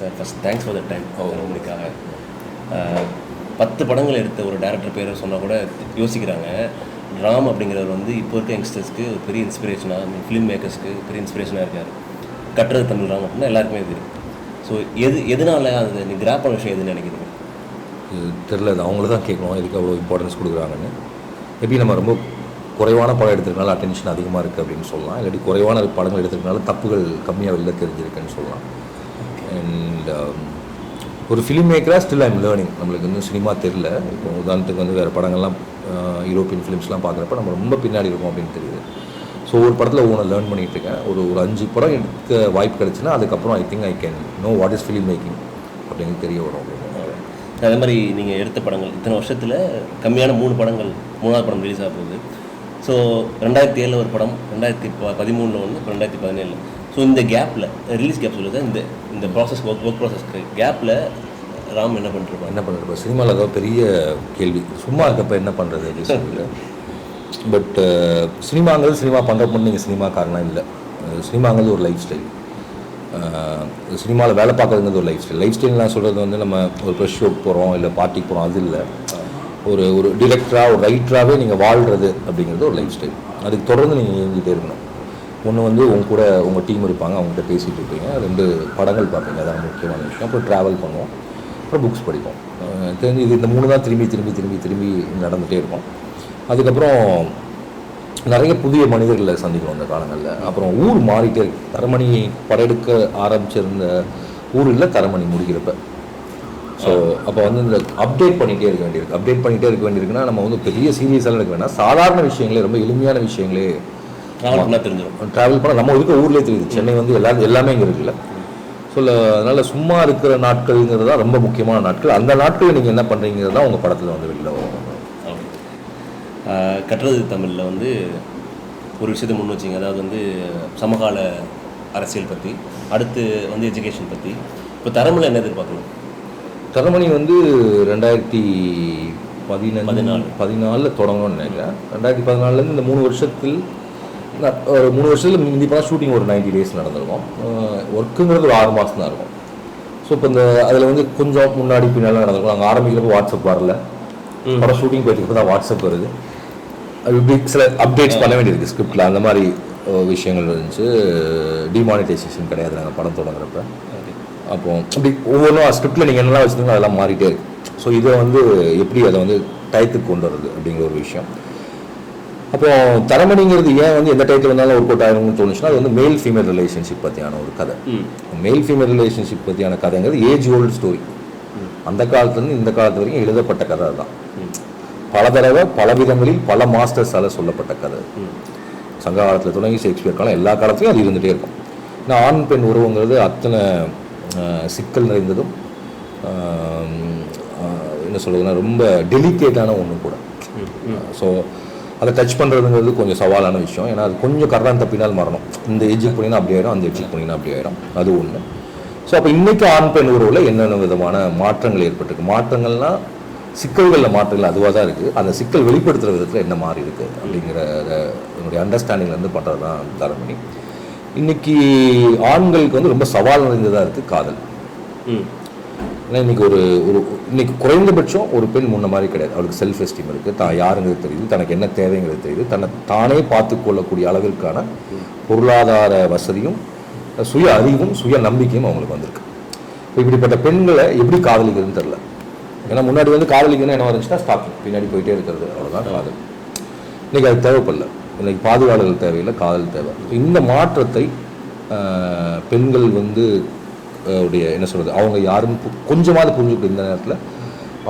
Sir first thanks for the time உங்களுக்காக 10 படங்கள் எடுத்த ஒரு டேரக்டர் பேரை சொன்னால் கூட யோசிக்கிறாங்க. ராம் அப்படிங்கிறவர் வந்து இப்போ இருக்க யங்ஸ்டர்ஸ்க்கு ஒரு பெரிய இன்ஸ்பிரேஷனாக, ஃபிலிம் மேக்கர்ஸ்க்கு பெரிய இன்ஸ்பிரேஷனாக இருக்கார். கட்டுறது தமிழ் ராம் அப்படின்னா எல்லாருக்குமே தெரியும். ஸோ எதனால அது நீ கிராப் பண்ண விஷயம் எதுன்னு நினைக்கிறீங்க? தெரில, அது அவங்கள தான் கேட்கணும் எதுக்கு அவ்வளோ இம்பார்ட்டன்ஸ் கொடுக்குறாங்கன்னு. மேபி நம்ம ரொம்ப குறைவான படம் எடுத்துருக்கனால அட்டென்ஷன் அதிகமாக இருக்குது அப்படின்னு சொல்லலாம். இல்லாட்டி குறைவான படங்கள் எடுத்துருக்கனால தப்புகள் கம்மியாக வெளில தெரிஞ்சிருக்குன்னு சொல்லலாம். அண்ட் ஒரு ஃபிலிம் மேக்கராக ஸ்டில் ஐம் லேர்னிங். நம்மளுக்கு வந்து சினிமா தெரில. இப்போ உதாரணத்துக்கு வந்து வேறு படங்கள்லாம் யூரோப்பியன் ஃபிலிம்ஸ்லாம் பார்க்குறப்ப நம்ம ரொம்ப பின்னாடி இருக்கும் அப்படின்னு தெரியுது. ஸோ ஒரு படத்தில் ஒவ்வொன்று லேர்ன் பண்ணிகிட்ருக்கேன். ஒரு 5 படம் எடுக்க வாய்ப்பு கிடச்சுன்னா அதுக்கப்புறம் I think I can know what is film making அப்படிங்கிறது தெரிய வரும் அப்படின்னு. அதே மாதிரி நீங்கள் எடுத்த படங்கள் இத்தனை வருஷத்தில் கம்மியான 3 படங்கள், 3வது படம் ரிலீஸ் ஆக போகுது. ஸோ 2007 ஒரு படம், 2013 ஒன்று, இப்போ 2017. ஸோ இந்த கேப்பில் ரிலீஸ் கேப் சொல்லுது, இந்த ப்ராசஸ் ஒர்க் ப்ராசஸ்க்கு கேப்பில் ராம் என்ன பண்ணுறது? சினிமாவில் ஏதாவது பெரிய கேள்வி. சும்மா இருக்கப்போ என்ன பண்ணுறது அப்படின்னு சொல்லல. பட் சினிமாங்கிறது சினிமா பண்ணுறப்போ நீங்கள் சினிமாக்காரனா இல்லை. சினிமாங்கிறது ஒரு லைஃப் ஸ்டைல். சினிமாவில் வேலை பார்க்குறதுங்கிறது ஒரு லைஃப் ஸ்டைல். லைஃப் ஸ்டைல் சொல்கிறது வந்து நம்ம ஒரு ப்ரெஷ் ஷோக்கு போகிறோம், இல்லை பார்ட்டிக்கு போகிறோம், அது இல்லை. ஒரு டிரெக்டராக, ஒரு ரைட்டராகவே நீங்கள் வாழ்கிறது அப்படிங்கிறது ஒரு லைஃப் ஸ்டைல். அதுக்கு தொடர்ந்து நீங்கள் இயங்கிட்டே இருக்கணும். ஒன்று வந்து கூட உங்கள் டீம் இருப்பாங்க, அவங்ககிட்ட பேசிகிட்டு இருப்பீங்க. 2 படங்கள் பார்ப்பீங்க, அதான் முக்கியமான விஷயம். அப்புறம் ட்ராவல் பண்ணுவோம், அப்புறம் புக்ஸ் படிப்போம். தெரிஞ்சு இது இந்த 3 தான் திரும்பி நடந்துகிட்டே இருக்கும். அதுக்கப்புறம் நிறைய புதிய மனிதர்களை சந்திக்கணும் அந்த காலங்களில். அப்புறம் ஊர் மாறிட்டே இருக்கு. தரமணி படையெடுக்க ஆரம்பிச்சிருந்த ஊரில் தரமணி முடிக்கிறப்ப. ஸோ அப்போ வந்து இந்த அப்டேட் பண்ணிகிட்டே இருக்க வேண்டியிருக்குன்னா நம்ம வந்து பெரிய சீரியஸாக இருக்க வேண்டாம். சாதாரண விஷயங்களே, ரொம்ப எளிமையான விஷயங்களே ட்ராவல் பண்ண நம்ம இருக்க ஊர்லேயே தெரியுது. சென்னை வந்து எல்லாமே இங்கே இருக்குல்ல. ஸோ அதனால் சும்மா இருக்கிற நாட்கள்ங்கிறது தான் ரொம்ப முக்கியமான நாட்கள். அந்த நாட்களில் நீங்கள் என்ன பண்ணுறீங்கிறது தான் உங்கள் படத்தில் வந்து வெளியில் வரும். கட்டுறது தமிழில் வந்து ஒரு விஷயத்தை முன் வச்சிங்க. அதாவது வந்து சமகால அரசியல் பற்றி, அடுத்து வந்து எஜுகேஷன் பற்றி. இப்போ தரமணி என்ன எதிர்பார்க்கணும்? தரமணி வந்து 2014 தொடங்கணும்னு நினைக்கிறேன். 2014 இந்த 3 வருஷத்தில் ஒரு 3 வருஷத்தில் முந்திப்பாக ஷூட்டிங் ஒரு 90 days நடந்திருக்கும். ஒர்க்குங்கிறது ஒரு 6 மாதம் தான் இருக்கும். ஸோ இப்போ இந்த அதில் வந்து கொஞ்சம் முன்னாடி பின்னாலாம் நடந்திருக்கும். நாங்கள் ஆரம்பிக்கிறப்போ வாட்ஸ்அப் வரல. படம் ஷூட்டிங் போயிட்டு தான் வாட்ஸ்அப் வருது. அது இப்படி சில அப்டேட்ஸ் பண்ண வேண்டியிருக்கு ஸ்கிரிப்டில். அந்த மாதிரி விஷயங்கள் இருந்துச்சு. டிமானிட்டைசேஷன் கிடையாது நாங்கள் படம் தொடங்குறப்ப. அப்போ அப்படி ஒவ்வொன்றும் ஸ்கிரிப்டில் நீங்கள் என்னெல்லாம் வச்சுருந்தீங்களோ அதெல்லாம் மாறிட்டே இருக்குது. ஸோ இதை வந்து எப்படி அதை வந்து டயத்துக்கு கொண்டு வர்றது அப்படிங்கிற ஒரு விஷயம். அப்போது தரமணிங்கிறது ஏன் வந்து எந்த டைத்தில் வந்தாலும் ஒர்க் அவுட் ஆகணும்னு தோணுச்சுன்னா, அது வந்து மேல் ஃபீமேல் ரிலேஷன்ஷிப் பற்றியான ஒரு கதை. மேல் ஃபீமேல் ரிலேஷன்ஷிப் பற்றியான கதைங்கிறது ஏஜ் ஓல்டு ஸ்டோரி. அந்த காலத்துலேருந்து இந்த காலத்து வரைக்கும் எழுதப்பட்ட கதை தான். பல தடவை பல விதங்களில் பல மாஸ்டர்ஸால் சொல்லப்பட்ட கதை. சங்க காலத்தில் தொடங்கி ஷேக்ஸ்பியர் காலம் எல்லா காலத்துலையும் அது இருந்துகிட்டே இருக்கும். ஏன்னா ஆண் பெண் உறவுங்கிறது அத்தனை சிக்கல் நிறைந்ததும் என்ன சொல்கிறதுனா ரொம்ப டெலிகேட்டான ஒன்று கூட. ஸோ அதை டச் பண்ணுறதுங்கிறது கொஞ்சம் சவாலான விஷயம். ஏன்னா அது கொஞ்சம் கரெக்டாக தப்பினால் மரணம். இந்த ஏஜுக்கு போனீங்கன்னா அப்படி ஆயிடும், அந்த ஏஜுக்கு போனீங்கன்னா அப்படி ஆயிடும். அது ஒன்று. ஸோ அப்போ இன்றைக்கி ஆண் பெண் உறவில் என்னென்ன விதமான மாற்றங்கள் ஏற்பட்டிருக்கு? மாற்றங்கள்னால் சிக்கல்களில் மாற்றங்கள் அதுவாக தான் இருக்குது. அந்த சிக்கல் வெளிப்படுத்துகிற விதத்தில் என்ன மாறி இருக்குது அப்படிங்கிற என்னுடைய அண்டர்ஸ்டாண்டிங்லேருந்து பண்ணுறது தான் தரமணி. இன்றைக்கி ஆண்களுக்கு வந்து ரொம்ப சவால் நிறைந்ததாக இருக்குது காதல். ஏன்னா இன்றைக்கி இன்றைக்கி குறைந்தபட்சம் ஒரு பெண் முன்ன மாதிரி கிடையாது. அவளுக்கு செல்ஃப் எஸ்டீம் இருக்குது, தான் யாருங்கிறது தெரியுது, தனக்கு என்ன தேவைங்கிறது தெரியுது, தானே பார்த்து கொள்ளக்கூடிய அளவிற்கான பொருளாதார வசதியும் சுய அறிவும் சுய நம்பிக்கையும் அவங்களுக்கு வந்திருக்கு. இப்படிப்பட்ட பெண்களை எப்படி காதலிக்கிறதுன்னு தெரில. ஏன்னா முன்னாடி வந்து காதலிக்கணும்னா என்ன இருந்துச்சுன்னா ஸ்டாப்பிங், பின்னாடி போயிட்டே இருக்கிறது, அவ்வளோதான் காதல். இன்றைக்கி அது தேவைப்படல. இன்றைக்கி பாதுகாவலர்கள் தேவையில்லை, காதல் தேவை. இந்த மாற்றத்தை பெண்கள் வந்து உடைய என்ன சொல்கிறது, அவங்க யாரும் கொஞ்சமாவது புரிஞ்சுக்கிட்டு இந்த நேரத்தில்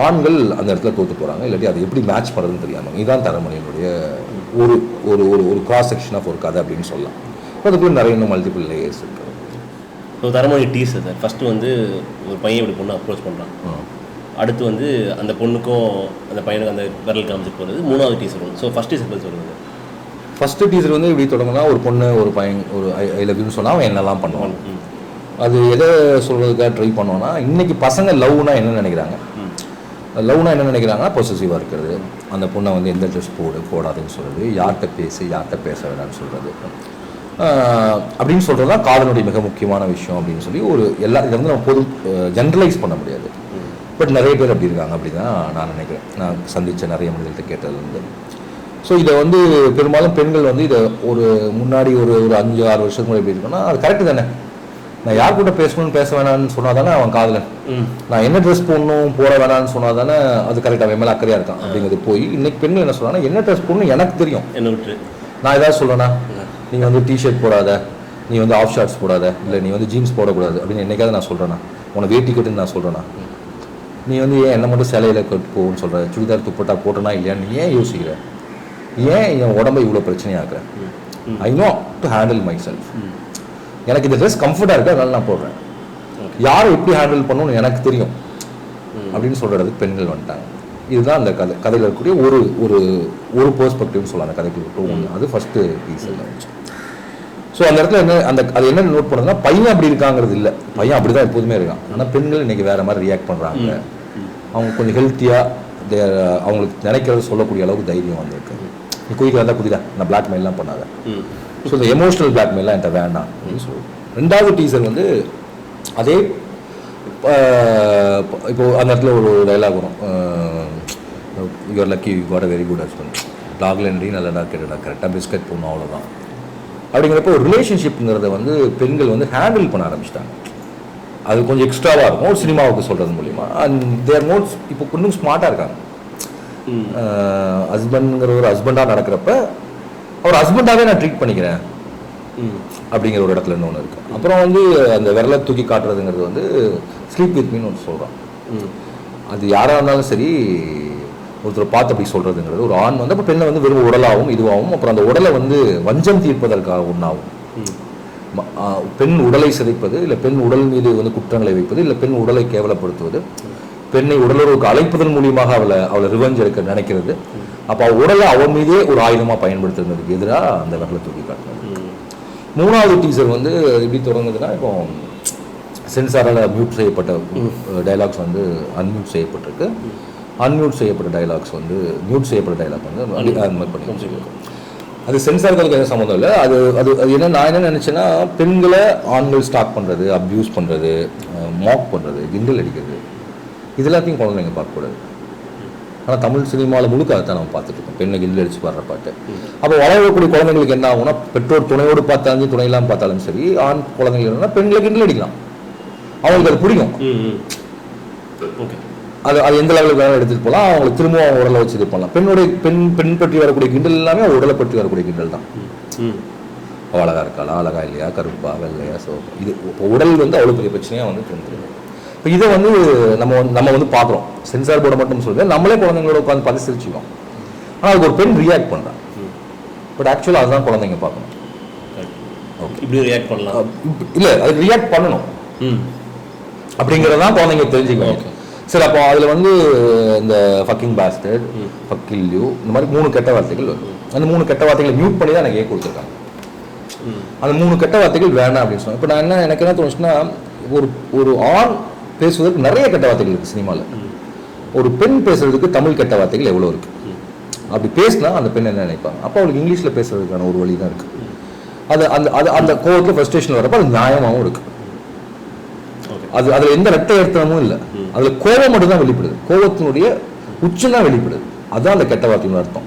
ஆண்கள் அந்த இடத்துல தோற்று போகிறாங்க. இல்லாட்டி அதை எப்படி மேட்ச் பண்ணுறதுன்னு தெரியாமல். இதுதான் தரமணியினுடைய ஒரு ஒரு ஒரு கிராஸ் செக்ஷன் ஆஃப் ஒரு கதை அப்படின்னு சொல்லலாம். அதுக்குள்ள நிறைய இன்னும் மல்டிபிள் லேயர்ஸ் இருக்குது. So Taramani teaser sir first வந்து ஒரு பையன் இப்படி பொண்ணு அப்ரோச் பண்ணுறான். அடுத்து வந்து அந்த பொண்ணுக்கும் அந்த பையனுக்கு அந்த விரல் காமிச்சு போகிறது 3வது டீசர் ஒன்று. ஸோ ஃபஸ்ட் டீசர் பற்றி சொல்லுங்கள். ஃபஸ்ட்டு டீசர் வந்து இப்படி தொடங்கினா ஒரு பொண்ணு ஒரு பையன் ஒரு ஐ லவ் யூன்னு சொன்னால் அவன் என்னெல்லாம் பண்ணுவான். அது எதை சொல்கிறதுக்காக ட்ரை பண்ணுவோன்னா, இன்றைக்கி பசங்க லவ்னா என்ன நினைக்கிறாங்க? லவ்னா என்ன நினைக்கிறாங்கன்னா பொசசிவாக இருக்கிறது, அந்த பொண்ணை வந்து எந்த ட்ரெஸ் போடாதுன்னு சொல்கிறது, யார்கிட்ட யார்கிட்ட பேச வேணான்னு சொல்கிறது, அப்படின்னு சொல்கிறது தான் காதலுடைய மிக முக்கியமான விஷயம் அப்படின்னு சொல்லி ஒரு இதை வந்து நம்ம பொது ஜென்ரலைஸ் பண்ண முடியாது. பட் நிறைய பேர் அப்படி இருக்காங்க அப்படி தான் நான் நினைக்கிறேன். நான் சந்தித்த நிறைய மனிதர்கிட்ட கேட்டதுலேருந்து. ஸோ இதை வந்து பெரும்பாலும் பெண்கள் வந்து இதை ஒரு முன்னாடி ஒரு 5-6 வருஷத்துக்கு முன்னாடி எப்படி இருக்குன்னா அது கரெக்டு தானே. நான் யார் கூட பேசணும்னு பேச வேணாம்னு சொன்னால் தானே அவன் காதலன். நான் என்ன ட்ரெஸ் போடணும் போட வேணாம்னு சொன்னால் தானே அது கரெக்டாக அவன் மேலே அக்கறையாக இருக்கான் அப்படிங்கிறது போய் இன்னைக்கு பெண்கள் என்ன சொல்கிறாங்கன்னா என்ன ட்ரெஸ் போடணும் எனக்கு தெரியும். என்ன விட்டு நான் ஏதாவது சொல்லணா நீ வந்து டிஷர்ட் போடாத, நீ வந்து ஆஃப் ஷார்ட்ஸ் போடாத, இல்லை நீ வந்து ஜீன்ஸ் போடக்கூடாது அப்படின்னு என்னைக்காவது நான் சொல்கிறேன்னா, உன்னை வேட்டி கட்டுன்னு நான் சொல்கிறேன்னா, நீ வந்து ஏன் என்ன மட்டும் சிலையில் கட்டு போகுன்னு சொல்கிற, சுடிதார் துப்பட்டா போட்டனா இல்லையான்னு நீ ஏன் யோசிக்கிற, ஏன் என் உடம்பை இவ்வளோ பிரச்சனையாக்குற? I know to handle myself. எனக்கு இந்த ட்ரெஸ் கம்ஃபர்ட்டாக இருக்குது அதனால நான் போடுறேன். யாரை எப்படி ஹேண்டில் பண்ணணும்னு எனக்கு தெரியும் அப்படின்னு சொல்கிறதுக்கு பெண்கள் வந்துட்டாங்க. இதுதான் அந்த கதையில் இருக்கக்கூடிய ஒரு ஒரு ஒரு பெர்ஸ்பெக்டிவ்னு சொல்லலாம் அந்த கதைக்கு. அது ஃபஸ்ட்டு பீஸ் இருந்துச்சு. ஸோ அந்த இடத்துல என்ன அது என்ன நோட் பண்ணுறதுன்னா பையன் அப்படி இருக்காங்கிறது இல்லை, பையன் அப்படி தான் எப்போதுமே இருக்கான். ஆனால் பெண்கள் இன்றைக்கி வேறு மாதிரி ரியாக்ட் பண்ணுறாங்க. அவங்க கொஞ்சம் ஹெல்த்தியாக அவங்களுக்கு நினைக்கிறத சொல்லக்கூடிய அளவுக்கு தைரியம் வந்திருக்கு. நீ குதிக்க வந்தால் குதிடா, நான் பிளாக்மெயிலாம் பண்ணாத. ஸோ இந்த எமோஷனல் பிளாக்மெயிலாம் என்கிட்ட வேண்டாம் அப்படின்னு சொல்லுவோம். 2வது டீசர் வந்து அதே இப்போ அந்த இடத்துல ஒரு டைலாக் வரும், you're lucky you got a very good husband, டாக்லன்றி நல்லடா கேட்டடா கரெக்டாக பிஸ்கட் போடணும் அவ்வளோதான். அப்படிங்கிறப்போ ஒரு ரிலேஷன்ஷிப்புங்கிறத வந்து பெண்கள் வந்து ஹேண்டில் பண்ண ஆரம்பிச்சிட்டாங்க. அது கொஞ்சம் எக்ஸ்ட்ராவாக இருக்கும் ஒரு சினிமாவுக்கு சொல்கிறது மூலிமா. அண்ட் தேர் மோட்ஸ் இப்போ இன்னும் ஸ்மார்ட்டாக இருக்காங்க. ஹஸ்பண்ட்ங்கிற ஒரு ஹஸ்பண்டாக நடக்கிறப்ப அவர் ஹஸ்பண்டாகவே நான் ட்ரீட் பண்ணிக்கிறேன் அப்படிங்கிற ஒரு இடத்துல இன்னொன்று இருக்குது. அப்புறம் வந்து அந்த விரலை தூக்கி காட்டுறதுங்கிறது வந்து ஸ்லீப் வித் மீன்னு ஒன்று சொல்கிறான். அது யாராக இருந்தாலும் சரி ஒருத்தர் பார்த்து அப்படி சொல்கிறதுங்கிறது ஒரு ஆண் வந்து அப்போ பெண்ணை வந்து வெறும் உடலாகவும் இதுவாகவும் அப்புறம் அந்த உடலை வந்து வஞ்சம் தீர்ப்பதற்காக ஒன்றாகும். பெண் உடலை சிதைப்பது, இல்லை பெண் உடல் மீது வந்து குற்றங்களை வைப்பது, இல்லை பெண் உடலை கேவலப்படுத்துவது, பெண்ணை உடலுறவுக்கு அழைப்பதன் மூலியமாக அவளை ரிவெஞ்ச் எடுக்க நினைக்கிறது. அப்போ உடலை அவன் மீதே ஒரு ஆயுதமாக பயன்படுத்துறதுக்கு எதிராக அந்த விரலை தூக்கி காட்டுறது. 3வது டீசர் வந்து எப்படி தொடங்குதுன்னா, இப்போ சென்சாரால் மியூட் செய்யப்பட்ட டைலாக்ஸ் வந்து அன்மியூட் செய்யப்பட்டிருக்கு. அன்மியூட் செய்யப்பட்ட டைலாக்ஸ் வந்து மியூட் செய்யப்பட்ட டைலாக் வந்து அது மாதிரி பண்ணி அது சென்சார்களுக்கு எதுவும் சம்மந்தம் இல்லை. அது அது அது என்ன நான் என்ன நினச்சேன்னா, பெண்களை ஆண்கள் ஸ்டாக் பண்ணுறது, அப்யூஸ் பண்ணுறது, மாக் பண்ணுறது, கிண்டல் அடிக்கிறது, இது எல்லாத்தையும் குழந்தைங்க பார்க்கக்கூடாது. ஆனால் தமிழ் சினிமாவில் முழுக்க அதை தான் நம்ம பார்த்துட்ருக்கோம், பெண்ணை கிண்டல் அடித்து பாடுற பாட்டு. அப்போ வளரக்கூடிய குழந்தைங்களுக்கு என்ன ஆகும்னா, பெற்றோர் துணையோடு பார்த்தாலும் துணை இல்லாமல் பார்த்தாலும் சரி, ஆண் குழந்தைகள் என்னன்னா பெண்களை கிண்டல் அடிக்கலாம், அவங்களுக்கு அது பிடிக்கும். அது அது எந்த லெவலுக்கு வேணாலும் எடுத்துகிட்டு போகலாம், அவங்களுக்கு திரும்ப அவங்க உடலை வச்சு இது பண்ணலாம். பெண் பற்றி வரக்கூடிய கிண்டல் எல்லாமே உடலை பற்றி வரக்கூடிய கிண்டல் தான். அழகாக இருக்காளா, அழகா இல்லையா, கருப்பா வெள்ளையா, ஸோ இது உடல் வந்து அவ்வளோ பெரிய பிரச்சனையாக வந்து தெரிஞ்சிருக்கு. இப்போ இதை வந்து நம்ம வந்து பார்க்குறோம், சென்சார் போர்டை மட்டும் சொல்லுவேன், நம்மளே குழந்தைங்களோட உட்காந்து பரிசீலிச்சுக்கோம். ஆனால் அதுக்கு ஒரு பெண் ரியாக்ட் பண்ணுறான். பட் ஆக்சுவலாக அதுதான் குழந்தைங்க பார்க்கணும். ஓகே, இப்படி ரியாக்ட் பண்ணலாம் இல்லை, அது ரியாக்ட் பண்ணணும் அப்படிங்கிறதான் குழந்தைங்க தெரிஞ்சுக்கணும். சரி, அப்போ அதில் வந்து இந்த ஃபக்கிங் பாஸ்டர்ட், ஃபக்கில் யூ, இந்த மாதிரி 3 கெட்ட வார்த்தைகள் வரும். அந்த 3 கெட்ட வார்த்தைகளை மியூட் பண்ணி தான் எனக்கு கொடுத்துருக்காங்க. அந்த 3 கெட்ட வார்த்தைகள் வேணாம் அப்படின்னு சொன்னேன். இப்போ நான் எனக்கு என்ன தோணுச்சுன்னா, ஒரு ஆண் பேசுவதற்கு நிறைய கெட்ட வார்த்தைகள் இருக்குது சினிமாவில். ஒரு பெண் பேசுறதுக்கு தமிழ் கெட்ட வார்த்தைகள் எவ்வளோ இருக்குது. அப்படி பேசினா அந்த பெண் என்ன நினைப்பாங்க, அப்போ அவளுக்கு இங்கிலீஷில் பேசுறதுக்கான ஒரு வழி தான் இருக்குது. அது அந்த அந்த கோவத்தில் ஃப்ரஸ்ட்ரேஷன் வரப்போ அது நியாயமாகவும் இருக்குது. அதில் எந்த ரெட்டை ஏற்றமும் இல்லை, அதில் கோபம் மட்டும் தான் வெளிப்படுது, கோபத்தினுடைய உச்சம் தான் வெளிப்படுது. அதுதான் அந்த கெட்ட வார்த்தைன்னு அர்த்தம்.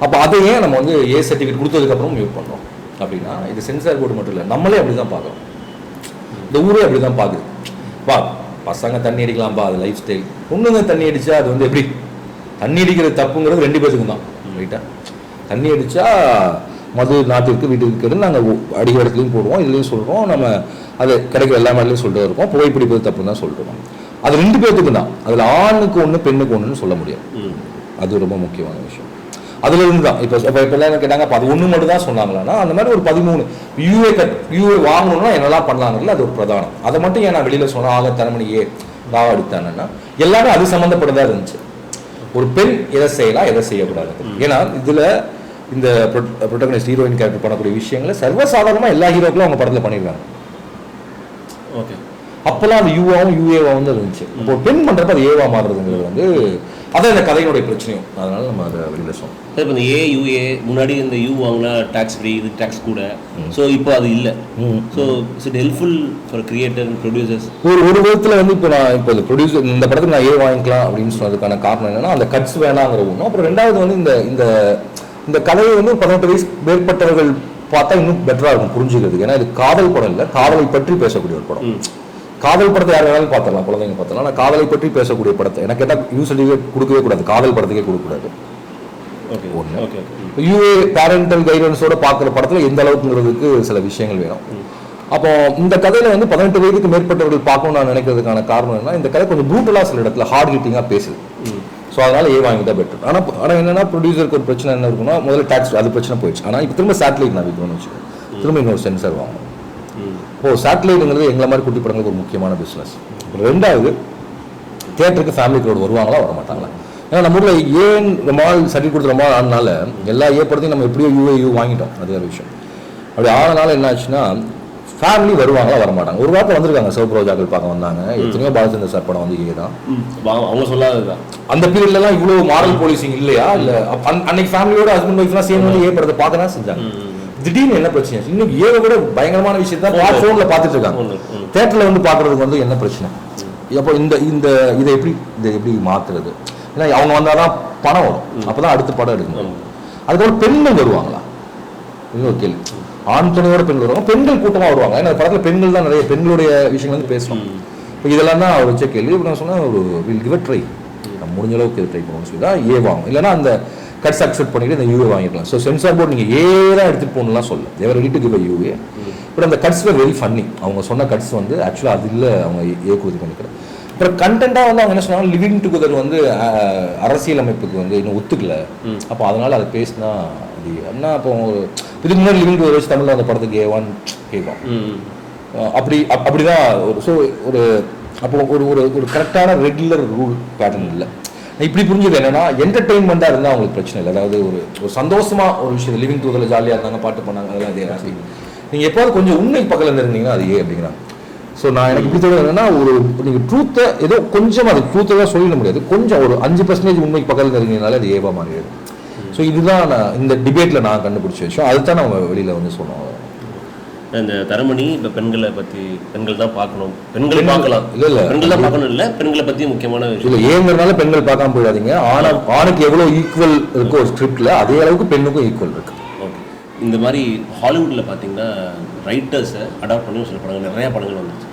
அப்போ அதை ஏன் நம்ம வந்து ஏ சர்டிஃபிகேட் கொடுத்ததுக்கப்புறம் மியூட் பண்ணோம் அப்படின்னா, இது சென்சார் போர்டு மட்டும் இல்லை, நம்மளே அப்படி தான் பார்க்குறோம், இந்த ஊரே அப்படி தான் பார்க்குது. வா பசங்க தண்ணி அடிக்கலாம்ப்பா, அது லைஃப் ஸ்டைல். பொண்ணுங்க தண்ணி அடித்தா அது வந்து எப்படி, தண்ணி அடிக்கிறது தப்புங்கிறது 2 பேருக்கும் தான், ரைட்டா? தண்ணி அடித்தா மது நாட்டிற்கு வீட்டுக்கு கேட்டு நாங்கள் அடிக்கிற இடத்துலையும் போடுவோம், இதுலேயும் சொல்கிறோம், நம்ம அது கிடைக்கிற எல்லா மாதிரிலையும் சொல்லிட்டு இருக்கோம். புகைப்பிடிப்பது தப்புன்னு தான் சொல்லிட்டு இருக்கோம். அது 2 பேருக்கு தான், அதில் ஆணுக்கு ஒன்று பெண்ணுக்கு ஒன்றுன்னு சொல்ல முடியாது. அது ரொம்ப முக்கியமான விஷயம். அதுல இருந்து தான் இப்போ எல்லாம் கேட்டாங்க, அப்போ அது ஒன்று மட்டும் தான் சொன்னாங்களான்னா, அந்த மாதிரி ஒரு 13 யூஏ வாங்கணும்னா என்னெல்லாம் பண்ணலாங்கல, அது ஒரு பிரதானம். அதை மட்டும் ஏன் நான் வெளியில் சொன்னால் ஆக தரமணியே ராவ அடித்தானேன்னா, எல்லாமே அது சம்மந்தப்பட்டதாக இருந்துச்சு. ஒரு பெண் எதை செய்யலாம், எதை செய்யக்கூடாது. ஏன்னா இதில் இந்த ப்ரொட்டகனிஸ்ட் ஹீரோயின் கேரக்டர் பண்ணக்கூடிய விஷயங்களை சர்வசாதாரணமாக எல்லா ஹீரோக்களும் அவங்க படத்தில் பண்ணியிருக்காங்க. ஓகே, அப்போல்லாம் அது யூவாவும் யூஏவாவும் வந்து இருந்துச்சு. இப்போ பெண் பண்ணுறப்ப அது ஏவா மாறுறதுங்கிறது வந்து அதான் இந்த கதையினுடைய பிரச்சனையும். அதனால நம்ம அதை வெளியில் சொன்னோம். இப்போ இந்த ஏ முன்னாடி இந்த யூ வாங்கினா டேக்ஸ் ஃப்ரீ, இது டேக்ஸ் கூட. ஸோ இப்போ அது இல்லை. So it's helpful for creator and producers. ஒரு விதத்தில் வந்து இப்போ நான் இப்போ ப்ரொடியூசர் இந்த படத்துக்கு நான் வாங்கிக்கலாம் அப்படின்னு சொன்னதுக்கான காரணம் என்னன்னா அந்த கட்ஸ் வேணாங்கிற ஒன்று. அப்புறம் ரெண்டாவது வந்து இந்த இந்த இந்த கதையை வந்து 18 வயசு மேற்பட்டவர்கள் பார்த்தா இன்னும் பெட்டராக இருக்கும் புரிஞ்சுக்கிறதுக்கு. ஏன்னா இது காதல் படம் இல்லை, காதலை பற்றி பேசக்கூடிய ஒரு படம். காதல் படத்தை யார் வேணாலும் பார்த்துடலாம், குழந்தைங்க பார்த்துலாம். ஆனால் காதலை பற்றி பேசக்கூடிய படத்தை எனக்கு கேட்டால் யூ சர்டிஃபிகேட் கொடுக்கவே கூடாது, காதல் படத்துக்கே கொடுக்கக்கூடாது. யூஏ பேரண்டல் கைடன்ஸோட பார்க்குற படத்தில் எந்த அளவுக்குங்கிறதுக்கு சில விஷயங்கள் வேணும். அப்போ இந்த கதையில வந்து 18 வயதுக்கு மேற்பட்டவர்கள் பார்க்கணும்னு நான் நினைக்கிறதுக்கான காரணம் என்ன, இந்த கதை கொஞ்சம் ப்ரூட்டலாக சில இடத்துல ஹார்ட் ஹிட்டிங்காக பேசுது. ஸோ அதனால வாங்கிட்டா பெட்டர். ஆனால் என்னன்னா ப்ரொடியூசருக்கு ஒரு பிரச்சனை என்ன இருக்குன்னா, முதல்ல டேக்ஸ் அது பிரச்சனை போயிடுச்சு. ஆனால் இப்போ திரும்ப சேட்டலைட் நான் விற்கணும்னு வச்சுக்கோங்க, திரும்ப இன்னொரு சென்சார் வாங்கணும். சேட்டலைட்டுங்கிறது எங்களை மாதிரி குட்டி படங்களுக்கு ஒரு முக்கியமான பிஸ்னஸ். ரெண்டாவது, தியேட்டருக்கு ஃபேமிலி க்ரௌட் வருவாங்களா வர மாட்டாங்களா? ஏன்னா நம்ம ஊரில் ஏன் ரொம்ப நாள் சர்டிஃபிகேட் கொடுத்து ரொம்ப நாள் ஆனால எல்லா படத்தையும் நம்ம எப்படியோ யூ வாங்கிட்டோம். அது ஒரு விஷயம். அப்படி ஆனனால என்ன ஆச்சுன்னா ஃபேமிலி வருவாங்களா வர மாட்டாங்க. ஒரு வாரத்தில் வந்திருக்காங்க, சிவப்ரோஜாக்கள் பார்க்க வந்தாங்க. எத்தனையோ பாலச்சந்தர் சார் படம் வந்து தான் அவங்க சொல்லாததுதான். அந்த பீரியட்லாம் இவ்வளோ மாரல் போலீசிங் இல்லையா? இல்லை அன்னைக்கு ஃபேமிலியோட ஹஸ்பண்ட் ஒய்ஃப்லாம் சேர்ந்து வந்து படத்தை பார்க்க தான் செஞ்சாங்க. திடீர்னு என்ன பிரச்சனை? இன்னும் விட பயங்கரமான விஷயத்த ஃபோனில் பார்த்துட்டு இருக்காங்க. தேட்டரில் வந்து பார்க்கறதுக்கு வந்து என்ன பிரச்சனை? அப்போ இதை எப்படி மாற்றுறது? ஏன்னா அவங்க வந்தால் தான் பணம் வரும், அப்போ தான் அடுத்த படம் எடுக்கணும். அதுக்கப்புறம் பெண்கள் வருவாங்களா? இன்னொரு கேள்வி. ஆண் துணையோட பெண்கள் வருவாங்க, பெண்கள் கூட்டமாக வருவாங்க. ஏன்னா படத்தில் பெண்கள் தான் நிறைய பெண்களுடைய விஷயங்கள் வந்து பேசணும். இப்போ இதெல்லாம் தான் அவர் வச்ச கேள்வி. இப்போ நான் சொன்னேன் ஒரு வில் கிவ் ட்ரை, நம்ம முடிஞ்ச அளவுக்கு ட்ரை பண்ணணும்னு சொல்லி தான் வாங்கும். இல்லைன்னா அந்த கட்ஸ் அக்செப்ட் பண்ணிட்டு இந்த யூஏ வாங்கிக்கலாம். ஸோ சென்சார் போர்டு நீங்கள் தான் எடுத்துகிட்டு போகணும்லாம் சொல்ல, they were ready to give U A. But அந்த கட்ஸ் வெரி ஃபன்னி. அவங்க சொன்ன கட்ஸ் வந்து ஆக்சுவலாக அது இல்லை, அவங்க ஏக்குவது பண்ணிக்கிறேன். அப்புறம் கண்டென்ட்டாக வந்து அவங்க என்ன சொன்னாங்க, லிவிங் டுகெதர் வந்து அரசியல் அமைப்புக்கு வந்து இன்னும் ஒத்துக்கல. அப்போ அதனால் அதை பேசினா அது என்ன? அப்போ ஒரு இதுக்கு முன்னாடி லிவிங் டுகெதர் வச்சு தமிழில் அந்த படத்துக்கு ஏவான் அப்படிதான் ஒரு. ஸோ ஒரு அப்போ ஒரு கரெக்டான ரெகுலர் ரூல் பேட்டர்ன் இல்லை. இப்படி புரிஞ்சது என்னன்னா, என்டர்டெயின்மெண்ட்டாக இருந்தால் அவங்களுக்கு பிரச்சனை இல்லை. அதாவது ஒரு சந்தோஷமாக ஒரு விஷயம், லிவிங் டுகெதர் ஜாலியாக இருந்தாங்க, பாட்டு பண்ணாங்க, அதெல்லாம் இதே ராசி. நீங்கள் எப்போது கொஞ்சம் உண்மை பக்கத்தில் இருந்தீங்கன்னா அது அப்படிங்கிறாங்க. ஸோ நான் எனக்கு இப்படி சொல்றது என்னன்னா, நீங்கள் ட்ரூத்தை ஏதோ கொஞ்சம் அது ட்ரூத்தை தான் சொல்லிட முடியாது, கொஞ்சம் ஒரு 5% உண்மைக்கு பக்கத்தில் இருந்தீங்கனால அது ஏவா மாறிடுது. ஸோ இதுதான் நான் இந்த டிபேட்டில் நான் கண்டுபிடிச்ச விஷயம். அதுதான் நம்ம வெளியில் வந்து சொன்னோம். இந்த தரமணி இப்போ பெண்களை பற்றி, பெண்கள் தான் பார்க்கணும், பெண்களை பார்க்கலாம், இல்லை பெண்கள் தான் பார்க்கணும், இல்லை பெண்களை பற்றி முக்கியமான விஷயம் இல்லை. ஏங்கிறதுனால பெண்கள் பார்க்காம போயிடாதீங்க. ஆணுக்கு எவ்வளோ ஈக்குவல் இருக்கோ ஒரு ஸ்கிரிப்டில், அதே அளவுக்கு பெண்ணுக்கும் ஈக்குவல் இருக்கு. ஓகே. இந்த மாதிரி ஹாலிவுட்டில் பார்த்தீங்கன்னா ரைட்டர்ஸை அடாப்ட் பண்ணி சில படங்கள், நிறையா படங்கள் வந்துச்சு.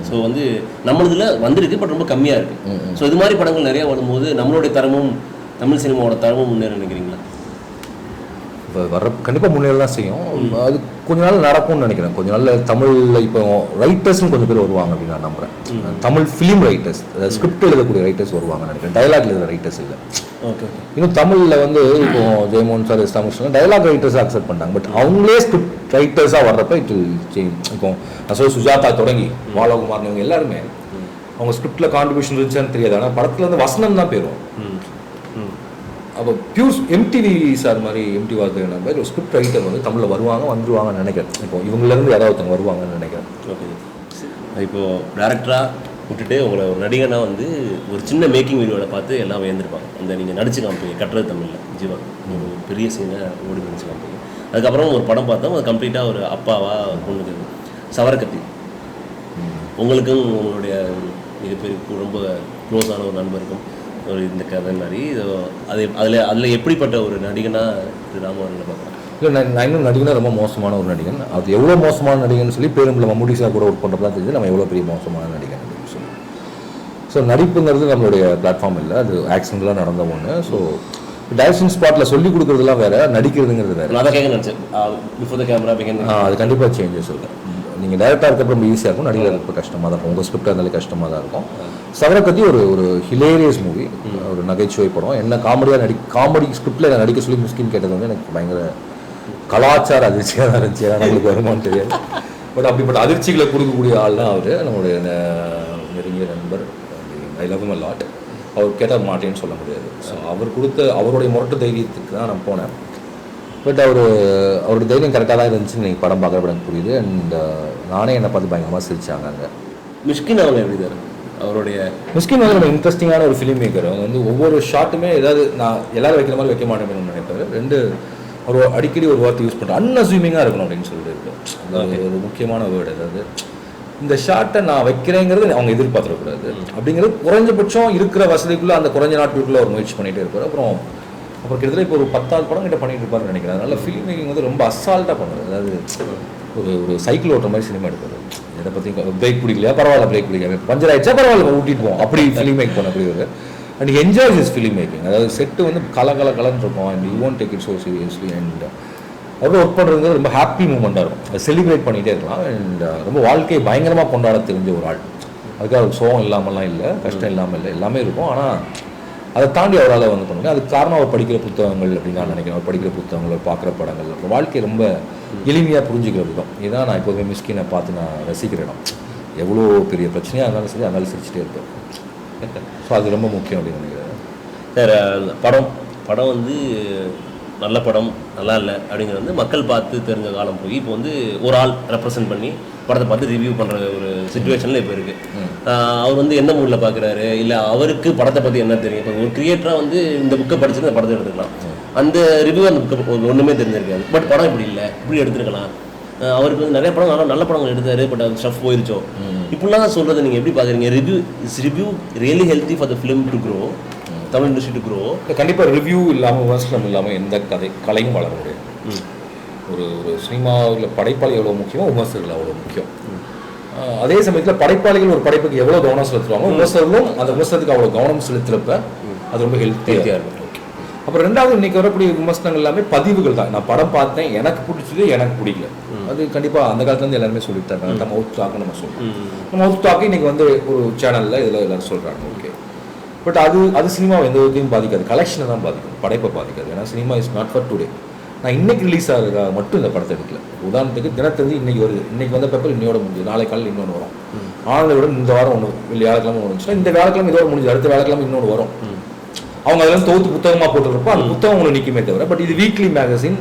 ஸோ வந்து நம்மளதுல வந்திருக்கு, பட் ரொம்ப கம்மியாக இருக்குது. ஸோ இது மாதிரி படங்கள் நிறையா வரும்போது நம்மளுடைய தரமும், தமிழ் சினிமாவோட தரமும் முன்னேற நினைக்கிறீங்களா? இப்போ கண்டிப்பாக முன்னேற தான் செய்யும். அது கொஞ்ச நாள் நடக்கும்னு நினைக்கிறேன். கொஞ்ச நாள் தமிழில் இப்போ ரைட்டர்ஸ்னு கொஞ்சம் பேர் வருவாங்க அப்படின்னு நான் நம்புகிறேன். தமிழ் ஃபிலிம் ரைட்டர்ஸ், ஸ்கிரிப்ட் எழுதக்கூடிய ரைட்டர்ஸ் வருவாங்கன்னு நினைக்கிறேன். டைலாக் எழுதுகிற ரைட்டர்ஸ் இல்லை. ஓகே. இன்னும் தமிழில் வந்து இப்போ ஜெயமோகன் சார், எஸ்டாமிஷன் டைலாக் ரைட்டர்ஸாக அக்செப்ட் பண்ணிட்டாங்க. பட் அவங்களே ஸ்கிரிப்ட் ரைட்டர்ஸாக வர்றப்ப இட் வில் சேஞ்ச். இப்போ நான் சொல்ல சுஜாதா தொடங்கி பாலகுமார் இவங்க எல்லாருமே அவங்க ஸ்கிரிப்டில் கான்ட்ரிபியூஷன் இருந்துச்சான்னு தெரியாது. ஆனால் படத்தில் வந்து வசனம் தான் பேரும். அப்போ பியூர் எம்டிவி சார் மாதிரி, எம்டி வார்த்தை மாதிரி ஒரு ஸ்கிரிப்ட் ரைட்டர் வந்து தமிழில் வந்துருவாங்கன்னு நினைக்கிறேன். இப்போ இவங்களிலேருந்து யாராவது ஒருத்தவங்க வருவாங்கன்னு நினைக்கிறேன். ஓகே. இப்போது டேரக்டராக விட்டுட்டு உங்களை ஒரு நடிகனாக வந்து ஒரு சின்ன மேக்கிங் வீடியோவில் பார்த்து எல்லாம் வேந்திருப்பாங்க. அந்த நீங்கள் நடிச்சு காமிப்பீங்க கட்டுறது தமிழில் ஜீவா, ஒரு பெரிய சீனை ஓடி நடிச்சு காமிப்பீங்க. அதுக்கப்புறம் ஒரு படம் பார்த்தோம், அது கம்ப்ளீட்டாக ஒரு அப்பாவாக பொண்ணுக்கு சவரக்கத்தி. உங்களுக்கும் உங்களுடைய மிகப்பெரிய ரொம்ப க்ளோஸான ஒரு நண்பருக்கும் ஒரு இந்த கதை மாதிரி அதில் எப்படிப்பட்ட ஒரு நடிகனாக ராமவரனை பார்க்குறேன்? இல்லை, நான் இன்னும் நடிகனா ரொம்ப மோசமான ஒரு நடிகன். அது எவ்வளோ மோசமான நடிகன்னு சொல்லி பேரும்பில் மம்முடி சார் கூட ஒர்க் பண்ணுறதா தெரிஞ்சு நம்ம எவ்வளோ பெரிய மோசமான நடிகன் அப்படின்னு சொல்லி. ஸோ நடிப்புங்கிறது நம்மளுடைய பிளாட்ஃபார்ம் இல்லை, அது ஆக்சிடென்ட்லாம் நடந்த ஒன்று. ஸோ டைரக்ஷன் ஸ்பாட்டில் சொல்லிக் கொடுக்குறதுலாம் வேறு, நடிக்கிறதுங்கிறது வேறு. நான் கேட்க நினச்சேன் பிஃபோர் த கேமரா அது கண்டிப்பாக சேஞ்சஸ் இருக்கும். நீங்கள் டேரக்டாக இருக்கப்போ ரொம்ப ஈஸியாக இருக்கும், நடிகர் இருக்க கஷ்டமாக தான் இருக்கும். உங்கள் ஸ்கிரிப்டாக இருந்தாலே கஷ்டமாக தான் இருக்கும். சவரக்கத்தி ஒரு ஹிலேரியஸ் மூவி, ஒரு நகைச்சுவை படம். என்ன காமெடி ஸ்கிரிப்டில் என்ன நடிக்க சொல்லி மிஸ்கின் கேட்டது வந்து எனக்கு பயங்கர கலாச்சார அதிர்ச்சியாக தான் இருந்துச்சு. ஏன்னா நம்மளுக்கு வருமானு தெரியாது. பட் அப்படிப்பட்ட அதிர்ச்சிகளை கொடுக்கக்கூடிய ஆள் தான் அவர், நம்மளுடைய நெருங்கிய நண்பர். I love him a lot. அவர் கேட்டால் மாட்டேன்னு சொல்ல முடியாது. ஸோ அவர் கொடுத்த அவருடைய முரட்டு தைரியத்துக்கு தான் நான் போனேன். பட் அவரோட தைரியம் கரெக்டாக தான் இருந்துச்சுன்னு நீங்கள் படம் பார்க்குறப்ப எனக்கு புரியுது. அண்ட் நானே என்னை பார்த்து பயங்கரமாக சிரிச்சாங்க அங்கே. மிஷ்கின் அவங்க எப்படி தான் அவருடைய மிஸ்கின் வந்து ரொம்ப இன்ட்ரெஸ்டிங்கான ஒரு ஃபிலிம் மேக்கர். அவங்க வந்து ஒவ்வொரு ஷாட்டுமே ஏதாவது நான் எல்லாரும் வைக்கிற மாதிரி வைக்க மாட்டேன்னு நினைப்பாரு. ரெண்டு ஒரு அடிக்கடி ஒரு வார்த்தை யூஸ் பண்ணுறேன், அன்அஸ்யூமிங்காக இருக்கணும் அப்படின்னு சொல்லிட்டு இருக்கு. அது ஒரு முக்கியமான வேர்டு. அதாவது இந்த ஷாட்டை நான் வைக்கிறேங்கிறது அவங்க எதிர்பார்த்துடக்கூடாது அப்படிங்கிறது குறைஞ்சபட்சம் இருக்கிற வசதிக்குள்ளே அந்த குறைஞ்ச நாட்களுக்குள்ளே அவர் முயற்சி பண்ணிகிட்டே இருப்பார். அப்புறம் கிட்டத்தட்ட இப்போ ஒரு 10 படம் கிட்ட பண்ணிட்டு இருப்பாருன்னு நினைக்கிறேன். அதனால ஃபிலிம் மேக்கிங் வந்து ரொம்ப அசால்ட்டாக பண்ணுறது. அதாவது ஒரு சைக்கிள் ஓட்டுற மாதிரி சினிமா எடுப்பார். இதை பற்றி பிரேக் பிடிக்கலையா பரவாயில்ல, பிரேக் பிடிக்காம பஞ்சர் ஆயிடுச்சா பரவாயில்ல ஊட்டிட்டு போவோம், அப்படி ஃபிலிம் மேக் பண்ண அப்படி ஒரு and enjoys is film making. அதாவது செட்டு வந்து கலன்னு இருக்கும் and you won't take it so seriously and அவரோட ஒர்க் பண்ணுறது ரொம்ப ஹாப்பி மூமெண்ட்டாக இருக்கும். அதை செலிப்ரேட் பண்ணிகிட்டே இருக்கலாம் அண்ட் ரொம்ப வாழ்க்கையை பயங்கரமாக கொண்டாட தெரிஞ்ச ஒரு ஆள். அதுக்காக ஒரு சோகம் இல்லாமல்லாம் இல்லை, கஷ்டம் இல்லாமல் இல்லை, எல்லாமே இருக்கும். ஆனால் அதை தாண்டி அவரால் வந்து பண்ணுங்க. அதுக்கு காரணம் அவர் படிக்கிற புத்தகங்கள் அப்படின்னு நான் நினைக்கிறேன். அவர் படிக்கிற புத்தகங்கள், பார்க்குற படங்கள், அப்புறம் வாழ்க்கையை ரொம்ப எளிமையாக புரிஞ்சுக்கிற விதம். இதுதான் நான் எப்போதுமே மிஸ்கினை பார்த்து நான் ரசிக்கிற இடம். எவ்வளோ பெரிய பிரச்சனையாக இருந்தாலும் சரி அதனால சிரிச்சுட்டே இருப்பேன். ஸோ அது ரொம்ப முக்கியம் அப்படின்னு நினைக்கிறேன். சார் படம் வந்து நல்ல படம் நல்லா இல்லை அப்படிங்கிறது வந்து மக்கள் பார்த்து தெரிஞ்ச காலம் போய் இப்போ வந்து ஒரு ஆள் ரெப்ரசென்ட் பண்ணி படத்தை பார்த்து ரிவ்யூ பண்ணுற ஒரு சுச்சுவேஷனில் இப்போ இருக்குது. அவர் வந்து என்ன மூடில் பார்க்குறாரு, இல்லை அவருக்கு படத்தை பற்றி என்ன தெரியும். இப்போ ஒரு கிரியேட்டராக வந்து இந்த புக்கை படிச்சுட்டு அந்த படத்தை எடுத்துக்கலாம். அந்த ரிவ்யூ அந்த புக்கை ஒன்றுமே தெரிஞ்சிருக்காது. பட் படம் இப்படி இல்லை, இப்படி எடுத்துருக்கலாம். அவருக்கு வந்து நிறைய படம் நல்ல படங்கள் எடுத்தாரு, பட் அது ஸ்டஃப் போயிருச்சோ இப்படிலாம் சொல்கிறத நீங்கள் எப்படி பார்க்குறீங்க? Review really healthy for the film to grow, Tamil industry to grow. கண்டிப்பாக ரிவ்யூ இல்லாமல் விமர்சனம் இல்லாமல் எந்த கலையும் வளர முடியாது. ஒரு சினிமாவில் படைப்பாளி எவ்வளோ முக்கியமோ விமர்சகர்கள் அவ்வளோ முக்கியம். அதே சமயத்தில் படைப்பாளிகள் ஒரு படைப்புக்கு எவ்வளோ கவனம் செலுத்துவாங்க, விமர்சகர்களும் அந்த விமர்சனத்துக்கு அவ்வளோ கவனம் செலுத்துறப்ப அது ரொம்ப ஹெல்த்தியாக இருக்கும். அப்புறம் ரெண்டாவது இன்னைக்கு வரக்கூடிய விமர்சனங்கள் எல்லாமே பதிவுகள் தான். நான் படம் பார்த்தேன், எனக்கு பிடிச்சது, எனக்கு பிடிக்கல. அது கண்டிப்பாக அந்த காலத்துலேருந்து எல்லாருமே சொல்லிட்டு இருக்காங்க. நம்ம மவுத் டாக்கு நம்ம சொல்கிறோம். நம்ம மவுத் டாக்கு இன்னைக்கு வந்து ஒரு சேனலில் இதில் எல்லாரும் சொல்கிறாங்க. ஓகே, பட் அது சினிமாவை எந்த விதத்தையும் பாதிக்காது, கலெக்ஷனை தான் பாதிக்கும், படைப்பை பாதிக்காது. ஏன்னா cinema is not for today. நான் இன்னைக்கு ரிலீஸ் ஆகிறதா மட்டும் இந்த படத்தை எடுக்கல. உதாரணத்துக்கு தினத்தந்தி இன்னைக்கு வருது, இன்னைக்கு வந்த பேப்பர் இன்னையோட முடிஞ்சு, நாளை காலையில் இன்னொன்று வரும். ஆனதை விட இந்த வாரம் ஒன்று வியாழக்கிழமை ஒன்று வந்துச்சுன்னா இந்த வியாழக்கிழமை இதோட முடிஞ்சு அடுத்த வியாழக்கிழமை இன்னொன்று வரும். அவங்க அதெல்லாம் தொகுத்து புத்தகமாக போட்டுருப்போ அந்த புத்தகம் உங்களுக்கு நிற்குமே தவிர. பட் இது வீக்லி மேகசின்,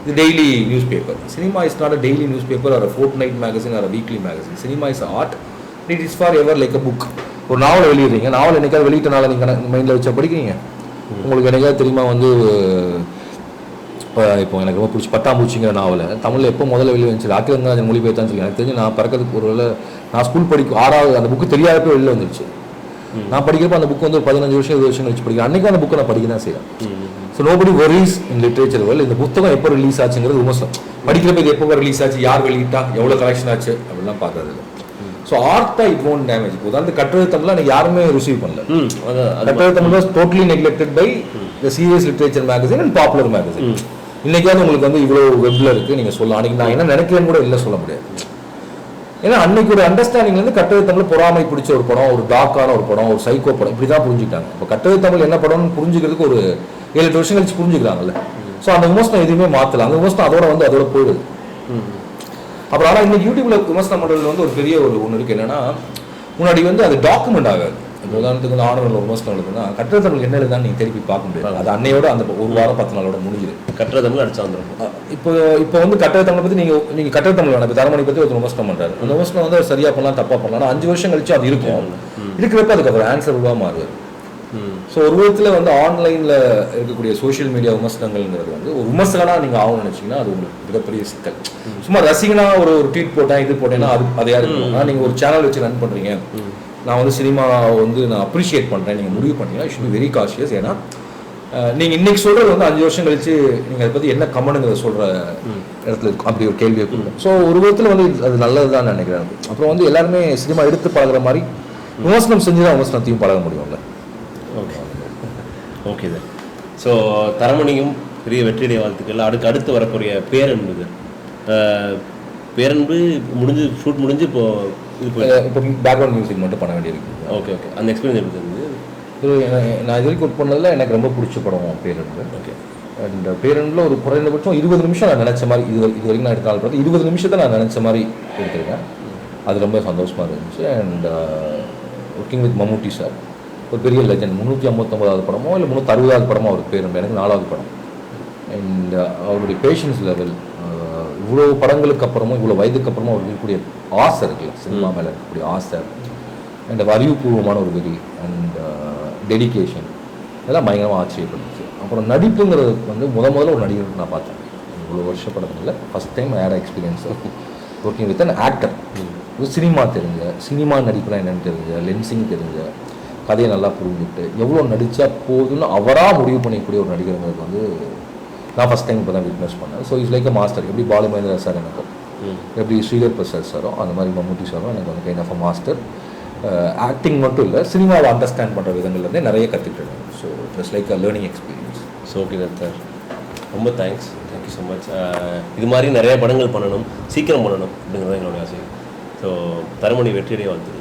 இது daily newspaper. Cinema is not a daily newspaper or fortnight magazine or weekly magazine. Cinema is art, it is forever like a book. ஒரு நாவலை வெளியிடுறீங்க, நாவல் என்னைக்காவது வெளியிட்டனால நீங்கள் மைண்டில் வச்சா படிக்கிறீங்க. உங்களுக்கு என்னைக்காவது தெரியுமா வந்து இப்போ எனக்கு ரொம்ப பிடிச்சி பட்டாம்பூச்சிங்கிற நாவலை தமிழில் எப்போ முதல்ல வெளியே வந்துச்சு, ராக்கிரங்கராஜன் மொழிபெயர்த்தான்னு சொல்லி எனக்கு தெரிஞ்சு நான் பிறக்கிறதுக்கு ஒரு வேலை நான் ஸ்கூல் படிக்கும் 6வது அந்த புக்கு தெரியாதப்போ வெளியில் வந்துருச்சு. நான் படிக்கிறப்ப அந்த புக்கு வந்து ஒரு 15 வருஷம் 20 வருஷம் கழிச்சு படிக்கிறேன். அன்றைக்கும் அந்த புக்கை நான் படிக்க தான் செய்கிறேன். So nobody worries in literature world. இந்த புத்தகம் எப்போ ரிலீஸ் ஆச்சுங்கிறது விமர்சனம். படிக்கிறப்ப இது எப்போ ரிலீஸ் ஆச்சு, யார் வெளியிட்டா, எவ்வளோ கலெக்ஷன் ஆச்சு அப்படிலாம் பார்க்கறது இல்லை. ஸோ ஆர்ட்டா இட் ஒன்ட் டேமேஜ். இப்போ வந்து கட்டுரை தமிழ்லாம் எனக்கு யாருமே ரிசீவ் பண்ணல. கட்டுரை Tamil was totally neglected by the serious literature magazine and popular magazine. இன்னைக்காவது உங்களுக்கு வந்து இவ்வளோ வெப்ல இருக்கு, நீங்கள் சொல்லலாம். அன்னைக்கு நான் என்ன நினைக்கிறேன்னு கூட இல்லை சொல்ல முடியாது. ஏன்னா அன்னைக்கு ஒரு அண்டர்ஸ்டாண்டிங்லேருந்து கட்டுரை தமிழ் பொறாமை பிடிச்ச ஒரு படம், ஒரு டாக்கான ஒரு படம், ஒரு சைக்கோ படம், இப்படி தான் புரிஞ்சுக்கிட்டாங்க. இப்போ கட்டுரை தமிழ் என்ன படம்னு புரிஞ்சுக்கிறதுக்கு ஒரு 7-8 வருஷம் கழிச்சு புரிஞ்சுக்கிறாங்கல்ல. ஸோ அந்த விமர்சனம் எதுவுமே மாற்றலாம். அந்த விமர்சனம் அதோட போயிடுது. அப்புறம் ஆனால் இன்னைக்கு யூடியூப்ல விமர்சனம் பண்ணுறதுல வந்து ஒரு பெரிய ஒன்று இருக்குது. என்னன்னா முன்னாடி வந்து அது டாக்குமெண்ட் ஆகாது. இப்போ உதாரணத்துக்கு வந்து ஆனரில் விமர்சனம் எழுதுனா கட்டுரை தமிழ் என்ன எழுதான்னு நீங்கள் திருப்பி பார்க்க முடியாது. அது அன்னையோட அந்த ஒரு வாரம் 10 நாளோட முடிஞ்சுது. கட்டுரை தமிழ் அடிச்சா வந்துடும். இப்போ வந்து கட்டுரை தமிழை பற்றி நீங்கள் கட்டுரை தமிழ் வேணும். இப்போ தரமணி பற்றி ஒரு விமர்சனம் பண்ணுறாரு. அந்த விமர்சனம் வந்து சரியாக பண்ணலாம் தப்பாக பண்ணலாம். ஆனால் 5 வருஷம் கழிச்சு அது இருக்கும். இருக்கிறப்ப அதுக்கப்புறம் ஆன்சர் உருவாக மாறுது. ஸோ ஒரு விதத்தில் வந்து ஆன்லைனில் இருக்கக்கூடிய சோஷியல் மீடியா விமர்சனங்கள்ங்கிறது வந்து ஒரு விமர்சகனாக நீங்கள் ஆகணும்னு நினச்சிங்கன்னா அது உங்களுக்கு மிகப்பெரிய சிக்கல். சும்மா ரசிகனா ஒரு ட்வீட் போட்டேன் இது போட்டேன்னா அது அதையாக இருக்கும். ஆனால் நீங்கள் ஒரு சேனல் வச்சு ரன் பண்ணுறீங்க, நான் வந்து சினிமாவை வந்து நான் அப்ரிஷியேட் பண்ணுறேன், நீங்கள் முடிவு பண்ணீங்கன்னா you should be very cautious. ஏன்னா நீங்கள் இன்னைக்கு சொல்கிறது வந்து 5 வருஷம் கழிச்சு நீங்கள் அதை பற்றி என்ன கமெண்ட்டுங்கிறத சொல்கிற இடத்துல இருக்கும். அப்படி ஒரு கேள்வியை கொடுக்கும். ஸோ ஒரு விதத்தில் வந்து அது நல்லது தான் நினைக்கிறேன். அப்புறம் வந்து எல்லாருமே சினிமா எடுத்து பழகிற மாதிரி விமர்சனம் செஞ்சு தான் விமர்சனத்தையும் பழக முடியும்ல. Okay sir. ஸோ தரமணியும் பெரிய வெற்றியுடைய வாழ்த்துக்கள். அடுத்து வரக்கூடிய பேரன்பு. பேரன்பு முடிஞ்சு ஷூட் முடிஞ்சு இப்போ பேக்ரவுண்ட் மியூசிக் மட்டும் பண்ண வேண்டியிருக்கு. ஓகே. அந்த எக்ஸ்பீரியன்ஸ் எப்படி இருந்தது? நான் இது வரைக்கும் ஒர்க் பண்ணதில் எனக்கு ரொம்ப பிடிச்ச படம் பேரன்பு. ஓகே. அண்ட் பேரன்பில் ஒரு குறைந்தபட்சம் 20 நிமிஷம் நான் நினச்ச மாதிரி இது வரைக்கும் நான் எடுத்த படத்தை 20 நிமிஷத்தை நான் நினச்ச மாதிரி எடுத்திருக்கேன். அது ரொம்ப சந்தோஷமாக இருந்துச்சு. And working with Mammootty sir, ஒரு பெரிய லெஜண்ட். 359வது படமோ இல்லை 360வது படமோ அவருக்கு பேர். எனக்கு 4வது படம். அண்ட் அவருடைய பேஷன்ஸ் லெவல், இவ்வளோ படங்களுக்கு அப்புறமும் இவ்வளோ வயதுக்கு அப்புறமும் அவருக்கு இருக்கக்கூடிய ஆசை இருக்குல்ல, சினிமா மேலே இருக்கக்கூடிய ஆசை, அண்ட் அறிவுபூர்வமான ஒரு வெறி அண்ட் டெடிகேஷன் இதெல்லாம் பயங்கரமாக ஆச்சரியப்பட்டுச்சு. அப்புறம் நடிப்புங்கிறதுக்கு வந்து முதல்ல ஒரு நடிகர் நான் பார்த்தேன் இவ்வளோ வருஷ படத்தில் ஃபஸ்ட் டைம் வேறு experience working with an actor. Cinema தெரிஞ்ச, சினிமா நடிப்புலாம் என்னென்னு தெரிஞ்ச, லென்சிங் தெரிஞ்ச, கதையை நல்லா புரிஞ்சுட்டு எவ்வளோ நடித்தா போதுன்னு அவராக முடிவு பண்ணிக்கூடிய ஒரு நடிகருங்கிறது வந்து நான் ஃபஸ்ட் டைம் இப்போ தான் விட்னஸ் பண்ணேன். So it's like a master. எப்படி பாலுமகேந்திரா சார் எனக்கும், எப்படி ஸ்ரீதர் பிரசாத் சாரோ அந்த மாதிரி மம்முட்டி சாரும் எனக்கு வந்து kind of a master. Acting மட்டும் இல்லை, சினிமாவை அண்டர்ஸ்டாண்ட் பண்ணுற விதங்கள்லேருந்தே நிறைய கற்றுக்கிட்டேன். So it's like a learning experience. So okay sir, ரொம்ப தேங்க்ஸ், தேங்க்யூ ஸோ மச். இது மாதிரி நிறைய படங்கள் பண்ணணும், சீக்கிரம் பண்ணணும் அப்படிங்கிறது எங்களுடைய ஆசை. ஸோ தரமணி வெற்றியடைய வாழ்த்துக்கள்.